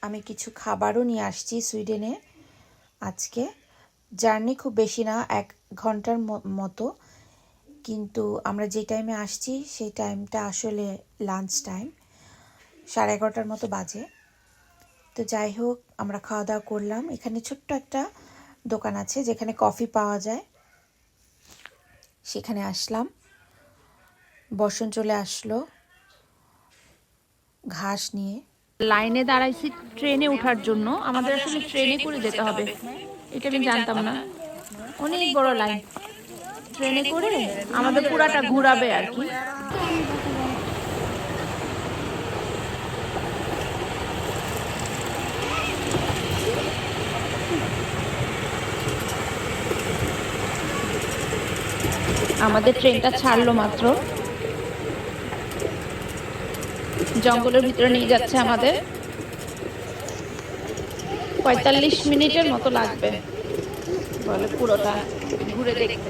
আমি কিছু খাবারও নিয়ে আসছি সুইডেনে। আজকে জার্নি খুব বেশি না, 1 ঘন্টার মতো, কিন্তু আমরা যে টাইমে আসছি সেই টাইমটা আসলে লাঞ্চ টাইম, 11:30টার মতো বাজে। তো যাই হোক, আমরা খাওয়া দাওয়া করলাম। এখানে ছোট্ট একটা দোকান আছে যেখানে কফি পাওয়া যায়, সেখানে আসলাম। বর্ষণ চলে আসলো ঘাস নিয়ে। লাইনে দাঁড়াইছি ট্রেনে ওঠার জন্য। আমাদের আসলে ট্রেনে করে যেতে হবে, এটা আমি জানতাম না। অনেক বড় লাইন, ট্রেনে করে আমাদের পুরাটা ঘোরাবে আর কি। আমাদের ট্রেনটা ছাড়লো মাত্র, জঙ্গলের ভিতরে নিয়ে যাচ্ছে আমাদের। 45 মিনিটের মতো লাগবে বলে পুরোটা ঘুরে দেখতে।